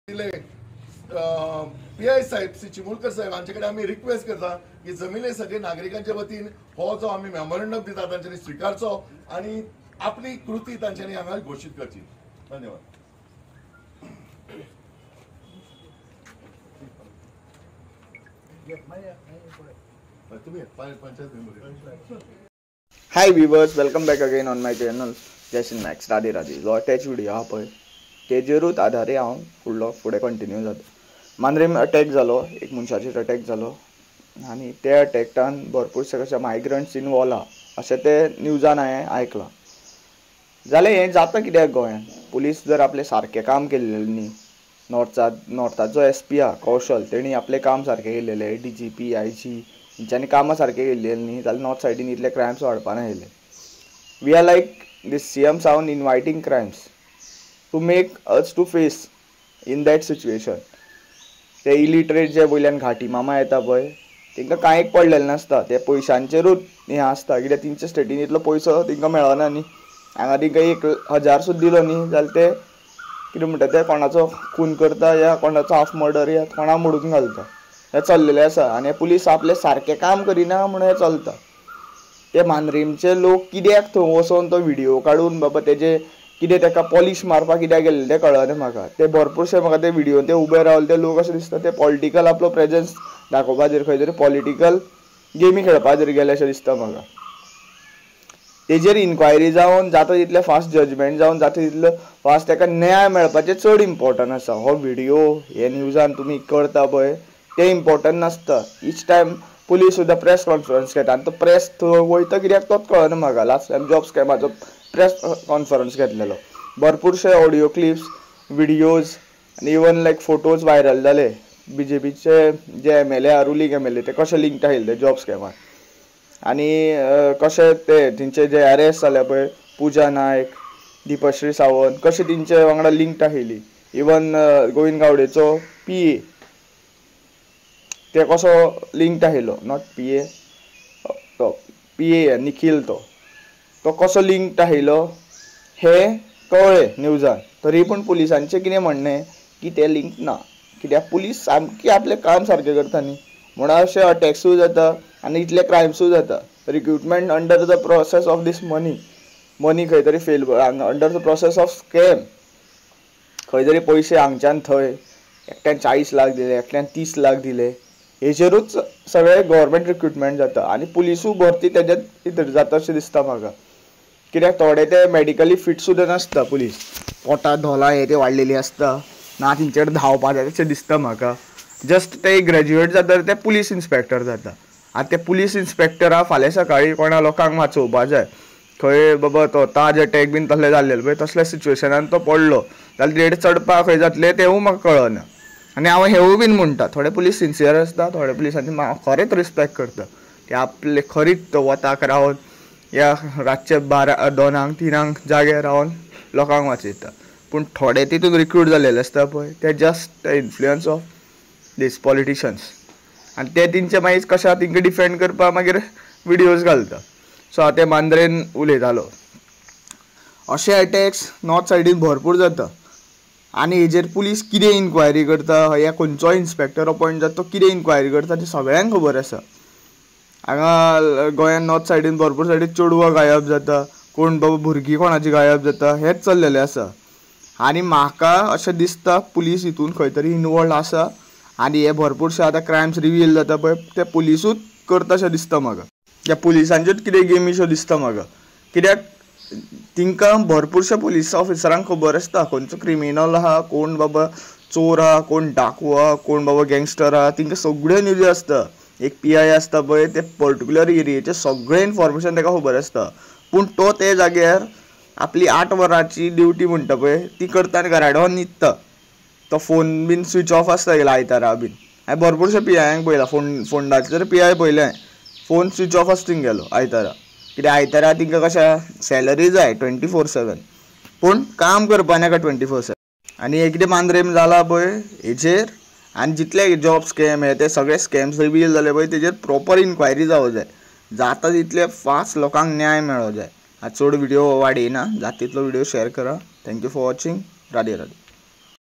PI साहेब श्री चिमुलकर साहेब हांचे आम्ही request करता की जमिले सगळे नागरिकांच्या वतीन हो जो आम्ही मेमोरंडम दिता तांच्यांनी स्वीकारचो आणि आपली कृती तांच्यांनी हांगा घोषित करची. धन्यवाद. हाय viewers, welcome back again on my channel Jason max. Radhe Radhe. जो अटॅच व्हिडिओ हा पळय तेजेरूच आधारे हांव फुडें कंटिन्यू जाता. मांद्रेम अटॅक जालो, एक मनशाचेर अटॅक जालो आनी त्या अटॅकान भरपूरशे कशे मायग्रंट्स इनवॉल्व आहा अशें ते न्यूजान हांवें आयकलां. जाल्यार हें जाता कित्याक गोंयांत? पुलीस जर आपलें सारकें काम केल्लें न्ही, नॉर्थाचो SP आहा कौशल, तेणी आपलें काम सारकें केल्लेलें, DGP IG हेंच्यांनी कामां सारकें केल्लें न्ही जाल्यार नॉर्थ सायडीन इतले क्रायम्स वाडपा नाशिल्ले. We are like this CM Sawant inviting crimes to make us to face in that situation. ते इलिटरेट जे वयल्यान घाटी मामा येता पळय तांकां कांयच पडलेलें नासता. ते पयशांचेरूच हें आसता, कित्याक तेंच्या स्टेटीन इतलो पयसो तांकां मेळना न्ही. हांगा तांकां 1000 सुद्दां दिलो न्ही जाल्यार ते कितें म्हणटा ते कोणाचो खून करता या कोणाचो हाफ मर्डर या कोणा मोडून घालता. हें चल्लेलें आसा आनी पुलीस आपलें सारकें काम करिना म्हणून हें चलता. ते मांद्रेमचे लोक कित्याक थंय वचोन तो व्हिडियो काडून बाबा तेजे कितें ताका पॉलिश मारपाक कित्याक गेल्ले तें कळना म्हाका. ते भरपूरशे म्हाका ते व्हिडिओ ते उबे रावले ते लोक अशें दिसता ते पॉलिटिकल आपलो प्रेजन्स दाखोवपा खातीर खंय तरी पॉलिटिकल गेमी खेळपा खातीर गेले अशें दिसता म्हाका. तेजेर इन्क्वायरी जावन जाता तितलें फास्ट जजमेंट जावन जाता तितलो फास्ट ताका न्याय मेळपाचें चड इम्पॉर्टंट आसा. हो व्हिडिओ हे न्यूजान तुमी करता पळय तें इम्पॉर्टंट नासता. ईच टायम पुलीस सुद्दां प्रेस कॉन्फरन्स घेता आनी तो प्रेस थंय वयता कित्याक तोच कळना म्हाका. लास्ट टायम जॉब स्कॅमाचो प्रेस कॉन्फरन्स घेतलेलो. भरपूरशे ऑडियो क्लिप्स, व्हिडिओज आनी इवन लायक फोटोज व्हायरल जाले. BJPचे जे MLA आहा, रुलींग MLA, ते कशे लिंक्ड आशिल्ले जॉब स्कॅमान आनी कशे ते तेंचे जे अरेस्ट जाले पळय पुजा नायक, दिपश्री सावंत, कशे तेंचे वांगडा लिंक्ड आशिल्ली. इवन गोविंद गावडेचो PA ते कसो लिंक्ड आशिल्लो, नॉट PA निखील तो कसो लिंक्ड आशिल्लो हें कळ्ळें न्यूजान. तरी पूण पुलिसांचें कितें म्हणणें की ते लिंक ना, कित्याक पुलीस सामकें आपलें काम सारकें करता न्ही म्हणून अशे अटॅक्सूय जाता आनी इतले क्रायम्सूय जाता. Recruitment under the process of this money खंय तरी fail, under the process of scam खंय तरी पयशे हांगच्यान थंय एकट्यान 40 लाख दिले, एकट्यान 30 लाख दिले. हेजेरूच सगळे गव्हर्मेंट रिक्रुटमेंट जाता आनी पुलिसूय भरती तेज्या भितर जाता अशें दिसता म्हाका. कित्याक थोडे ते मेडिकली फिट सुद्दां नासता पुलीस, पोटां धोलां हे ते वाडलेलीं आसता ना तेंचे कडेन धांवपा जाता अशें दिसता म्हाका. जस्ट ते ग्रॅज्युएट जाता ते पुलीस इन्स्पेक्टर जाता. आतां ते पुलीस इन्स्पेक्टरा फाल्यां सकाळीं कोणा लोकांक वाचोवपा जाय, खंय बाबा तो ताज अटॅक बीन तसलें जाल्लेलें पळय तसल्या सिच्युएशनान तो पडलो जाल्यार तेडे चडपा खंय जातलें तेवूय म्हाका कळना. आनी हांव हेवूय बीन म्हणटा थोडे पुलीस सिन्सियर आसता, थोडे पुलिसांची हांव खरेंच रिस्पेक्ट करता. ते आपले खरीच वताक रावन या रातचे 12-2 3 जाग्यार रावन लोकांक वाचयता. पूण थोडे तितून रिक्रूट जाल्लेले आसता पळय ते just influence of these politicians आनी ते तेंचे मागीर कशा तेंकां डिफेंड करपा मागीर व्हिडियोज घालता. सो हांव ते मांद्रेन उलयतालो. अशे अटॅक्स नॉर्थ सायडीन भरपूर जाता आनी हेजेर पुलीस कितें इन्क्वायरी करता या खंयचोय इन्स्पेक्टर अपॉयंट जाता तो कितें इन्क्वायरी करता तें सगळ्यांक खबर आसा. हांगा गोंयान नॉर्थ सायडीन भरपूर सायडीन चेडवां गायब जाता, कोण बाबा भुरगीं कोणाची गायब जाता हेंच चल्लेलें आसा. आनी म्हाका अशें दिसता पुलीस हितून खंय तरी इनवॉल्ड आसा आनी हे भरपूरशे आतां क्रायम्स रिवील जाता पळय ते पुलिसूच करता अशें दिसता म्हाका. त्या पुलिसांच्योच कितें गेमी शो दिसता म्हाका. कित्याक तिंकां भरपूरशे पुलीस ऑफिसरांक खबर आसता खंयचो क्रिमिनल आहा, कोण बाबा चोर आहा, कोण डाकू आहा, कोण बाबा गँगस्टर आहा, तिंकां सगळ्यो न्यूज आसता. एक PI आसता पळय ते पर्टिक्युलर एरियेचें सगळें इन्फॉर्मेशन ताका खबर आसता. पूण तो ते जाग्यार आपली 8 वरांची ड्युटी म्हणटा पळय ती करता आनी घरा कडेन न्हिदता. तो फोन बीन स्विच ऑफ आसता गेला आयतारा बीन. हांवें भरपूरशे PIंक पळयला, फोंडाचे तर PI पळयले हांवें, फोन स्विच ऑफ आसता थिंगेलो आयतारा. कित्याक आयतारा तिंकां कशें सॅलरी जाय 24/7 पूण काम करपा नाका 24/7. आनी हे कितें मांद्रेम जाला पळय हेजेर आनी जितले जॉब स्कॅम हे ते सगळे स्कॅम्स रिवील जाले पळय तेजेर प्रॉपर इन्क्वायरी जावं जाय. जाता तितले फास्ट लोकांक न्याय मेळो जाय. चड व्हिडिओ वाडयना, जाता तितलो व्हिडिओ शेअर करा. Thank you for watching. Radhe Radhe.